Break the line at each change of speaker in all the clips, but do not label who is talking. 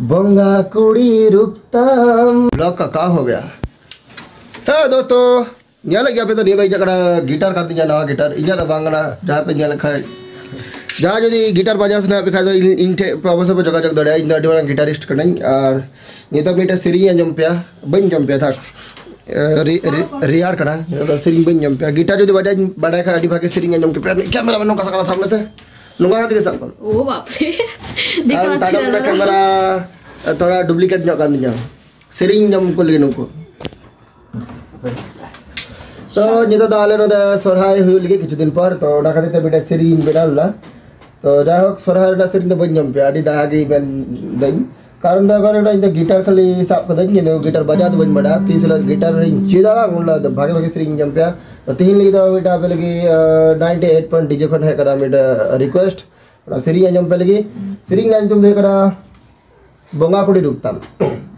बंगा कुड़ी रुकताम ब्लॉग का हो गया। तो दोस्तों ᱧᱮᱞ गया पे तो निया जगह गिटार कर दिया नवा गिटार इजा तो बांगना जहाँ पे ᱧᱮᱞ खाए जहाँ जो गिटार बजा सना पे खाए तो इन ठे अवश्य पे जोगाजोग दड़े इन अड़ी मारंग गिटारिस्ट कनाई और ये तो मीटर सेरिंग आंजम पे बन जम पे था रियार कना तो सेरिंग बन जम पे गिटार जो बजा बड़ा खा अड़ी भागे सेरिंग आंजम के पे कैमरा में नोका सका सामने से नोका हाथ के सामने
ओ बाप रे देखो अच्छा
लगा कैमरा थोड़ा डुप्लीकेट ᱧᱚᱜ kan दिया सेरिंग जम को लेनो को तो नितो दाले नो सोरहाय हुई लगे किछु दिन पर तो ना खातिर बेटा सेरिंग बेडाला तो जाहोक सोरहाय ना सेरिंग तो बन जम पे आडी दागी बन दई कारण दा बारे ना गिटार खाली साब कदन नि गिटार बजा तो बन बड़ा 30 लाख गिटार रिंग चिदा गुला भागे भागे सेरिंग जम पे तो तीन लगी तो बेटा पे लगी 98 पॉइंट डीजे खन है करा बेटा रिक्वेस्ट सेरिंग जम पे लगी सेरिंग लाइन तुम दे करा बंगा कुड़ी रुकताम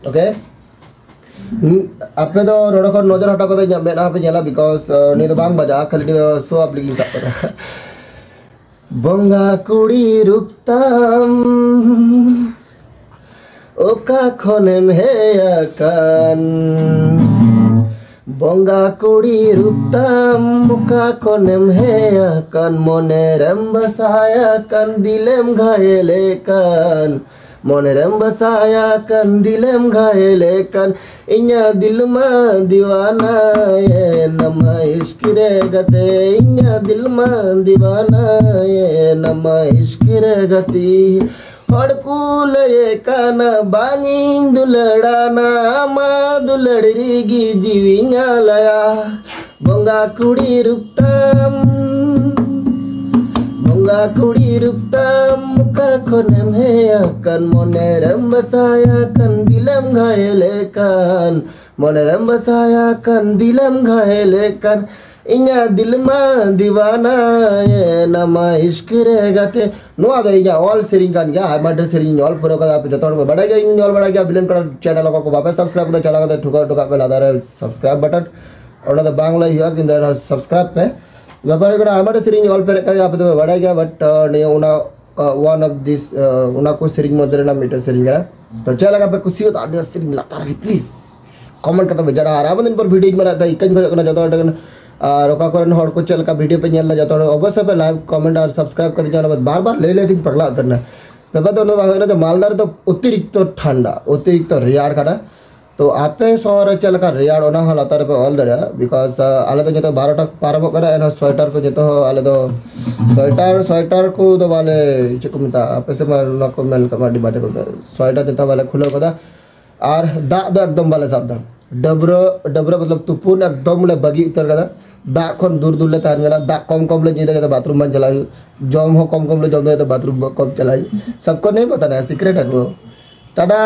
ओके आपे तो रोड को नजर हटा को तो मेना पे ñela बिकॉज़ नि तो बांग बजा खाली शो अप लगी सब पता बंगा कुड़ी रुकताम ओका खनेम हे अकान बंगा कुड़ी रुकताम ओका खनेम हे अकान मने रम बसाया कान दिलेम घायले कान मोनेरम बसाया कन दिलम घायले कन इन्या दिल मा दीवाना ये नमा इश्क रे गते इन्या दिल मा दीवाना ये नमा इश्क रे गति हड़कूल ये काना बांगिन दुलड़ाना मा दुलड़रीगी जीविंगा लया बंगा कुड़ी रुकताम बंगा कुड़ी रुकताम मुका खनेम हे अकन मोनेरम बसाया कन दिलम घायले कान मोनेरम बसाया कन दिलम घायले कान इन्या दिल मा दीवाना ये नमा इश्क रे गते नो आदो इन्या ऑल सेरिंग कान गया माटर सेरिंग ऑल पूरा का आप जतोड़ में बड़ा गया इन ऑल बड़ा गया बिलन कर चैनल को वापस सब्सक्राइब कर चला कर ठुका ठुका पे लादा रे सब्सक्राइब बटन और ना बांग्ला हुआ कि सब्सक्राइब पे व्यापार करा हमारे सेरिंग ऑल पे कर आप तो बड़ा गया बट ने उना वन ऑफ दिस उना को सेरिंग मदर ना मीटर सेरिंग है तो चला का पे खुशी होता आदमी सेरिंग लाता रही प्लीज कमेंट करते बेचारा आराम दिन पर वीडियो में रहता इकन को जतो रोका करन हर को चल का वीडियो पे ñel जतो अवश्य पे लाइक कमेंट और सब्सक्राइब कर दीजिए बार बार ले लेती पगला उतरना पेपर तो मालदार तो अतिरिक्त ठंडा अतिरिक्त रियाड़ काटा तो आपे शहर चल का रियाड़ ओना हलातार पे ऑल दड़ा बिकॉज़ आले तो जतो 12 टा पारम करे एना स्वेटर को जतो आले तो स्वेटर को तो वाले चको मता आपे से ना को मेल कमाडी बात को स्वेटर जतो वाले खुलो कदा और दा दो एकदम वाले सावधान डबरो डबरो मतलब तुपुन एकदम ले बगी उतर कदा दा खन दूर दूर ले तान गना दा कम कम ले जीते तो बाथरूम में चलाई जम हो कम कम ले जम तो बाथरूम कम चलाई सबको नहीं पता ना सीक्रेट है वो टाटा।